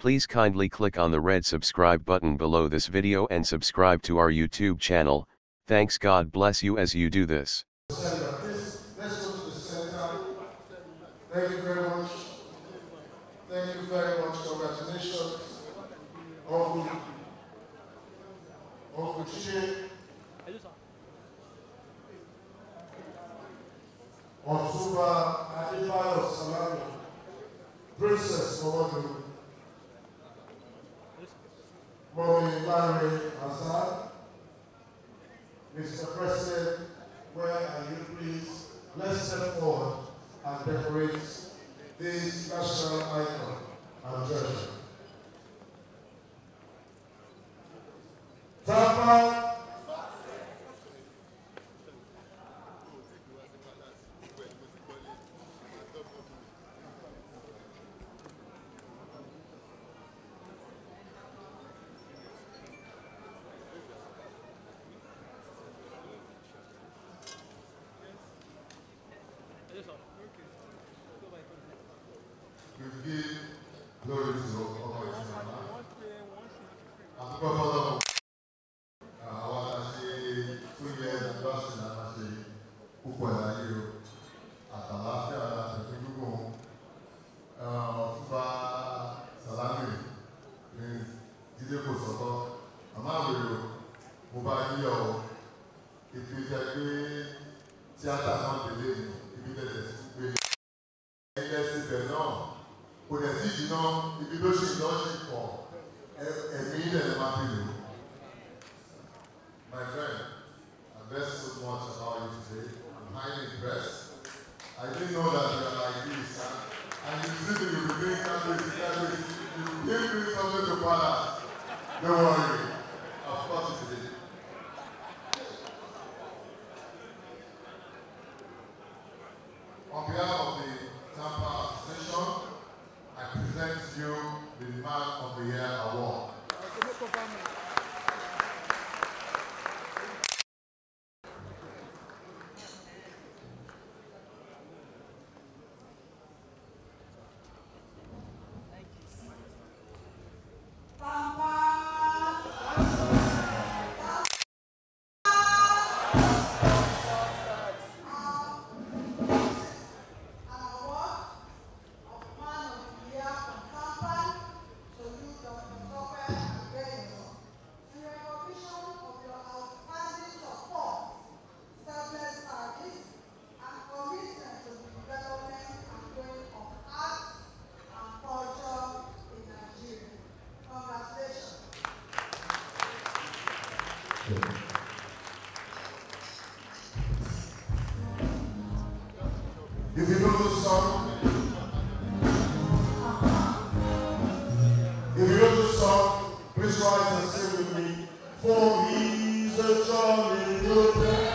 Please kindly click on the red subscribe button below this video and subscribe to our YouTube channel. Thanks, God bless you as you do this. Let's go to the center. Thank you very much. Thank you very much. Congratulations. Uncle Chiche. Otuba Adebayo Salami. Princess Mawadu. Mommy Larry Azad. Mr. President, where are you please? Let's step forward and decorate this national icon and treasure. Tampa. We give glory to Almighty Allah. And furthermore, I want to say 2 years and blessing and I say, Ukwela you at the last year and the Figugo. Tuba Salami means Dide Kosoto. I'm not with you. Mubadiyo. If you take me, theater not the lady. If you take me. Kò dẹ̀ sí ìdíná ibi tó ṣe ìdánṣe pọ̀ ẹ̀mí ilẹ̀ lè máa fi lò. My friend, I'm blessed so much about you today. I'm highly impressed. I didn't know that you are like this. And you see that you'll be doing that. You give me something to balance. Don't worry. Of course it is. On behalf of the Tampa Association, I present you the Man of the Year Award. If you know this song, please rise and sing with me. For he's a jolly good man.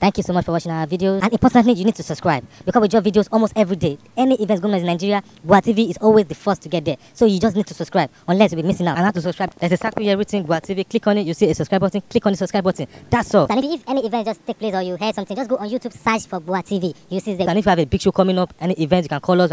Thank you so much for watching our videos. And importantly, you need to subscribe because we drop videos almost every day. Any events going on in Nigeria, Gua TV is always the first to get there. So you just need to subscribe unless you'll be missing out. And how to subscribe? There's a circle here written Gua TV. Click on it, you see a subscribe button. Click on the subscribe button. That's all. And if any event just take place or you heard something, just go on YouTube, search for Gua TV. You see the. And if you have a big show coming up, any event, you can call us.